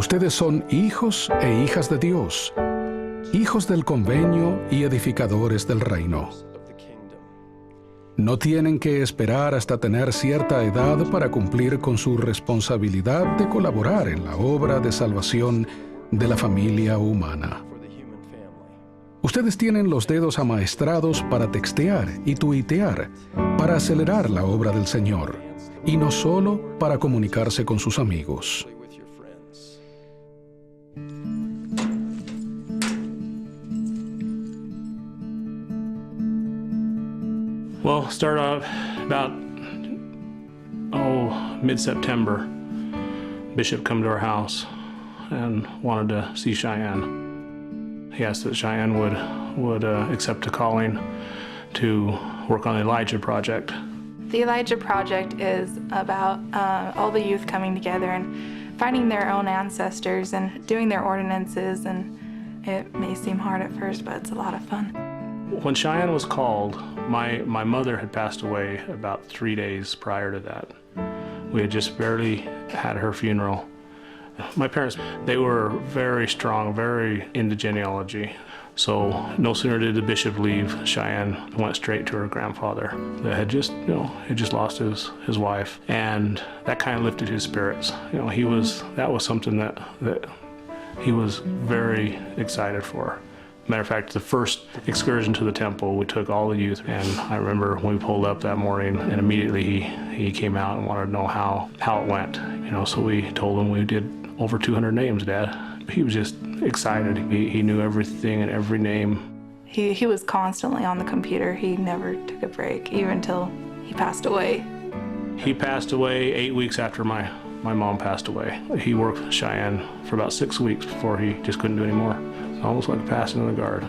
Ustedes son hijos e hijas de Dios, hijos del convenio y edificadores del reino. No tienen que esperar hasta tener cierta edad para cumplir con su responsabilidad de colaborar en la obra de salvación de la familia humana. Ustedes tienen los dedos amaestrados para textear y tuitear, para acelerar la obra del Señor, y no solo para comunicarse con sus amigos. Well, start out about, mid-September. Bishop come to our house and wanted to see Cheyenne. He asked that Cheyenne would accept a calling to work on the Elijah project. The Elijah project is about all the youth coming together and finding their own ancestors and doing their ordinances, and it may seem hard at first, but it's a lot of fun. When Cheyenne was called, my mother had passed away about 3 days prior to that. We had just barely had her funeral. My parents, they were very strong, very into genealogy. So no sooner did the bishop leave, Cheyenne went straight to her grandfather that had just, had just lost his wife. And that kind of lifted his spirits. That was something that he was very excited for. Matter of fact, the first excursion to the temple, we took all the youth, and I remember when we pulled up that morning, and immediately he came out and wanted to know how it went. So we told him we did over 200 names, Dad. He was just excited. He knew everything and every name. He was constantly on the computer. He never took a break, even until he passed away. He passed away 8 weeks after my mom passed away. He worked with Cheyenne for about 6 weeks before he just couldn't do any more. Almost like a passing of the guard.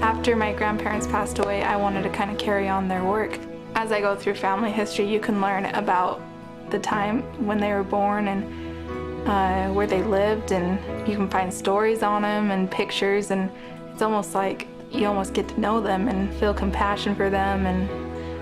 After my grandparents passed away, I wanted to kind of carry on their work. As I go through family history, you can learn about the time when they were born and where they lived, and you can find stories on them and pictures, and it's almost like you almost get to know them and feel compassion for them. And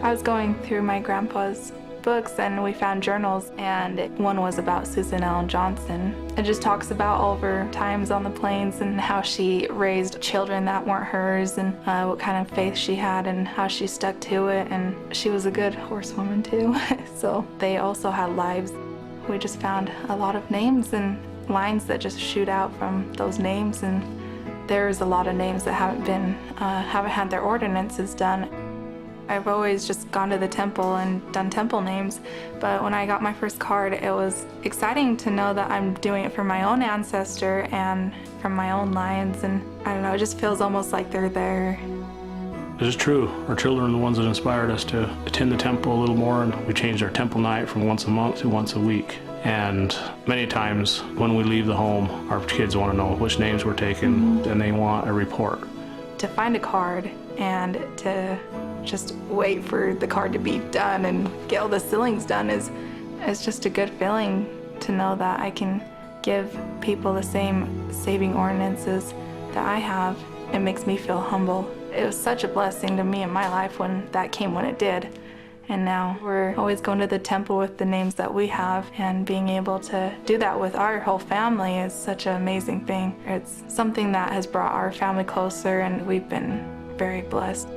I was going through my grandpa's books, and we found journals, and one was about Susan Ellen Johnson. It just talks about all of her times on the plains and how she raised children that weren't hers, and what kind of faith she had and how she stuck to it. And she was a good horsewoman too. So they also had lives. We just found a lot of names and lines that just shoot out from those names, and there's a lot of names that haven't had their ordinances done. I've always just gone to the temple and done temple names, but when I got my first card, it was exciting to know that I'm doing it for my own ancestor and from my own lines, and I don't know, it just feels almost like they're there. This is true. Our children are the ones that inspired us to attend the temple a little more, and we changed our temple night from once a month to once a week. And many times when we leave the home, our kids want to know which names we're taking, and they want a report. To find a card and to just wait for the card to be done and get all the sealings done is just a good feeling to know that I can give people the same saving ordinances that I have. It makes me feel humble. It was such a blessing to me in my life when that came when it did. And now we're always going to the temple with the names that we have, and being able to do that with our whole family is such an amazing thing. It's something that has brought our family closer, and we've been very blessed.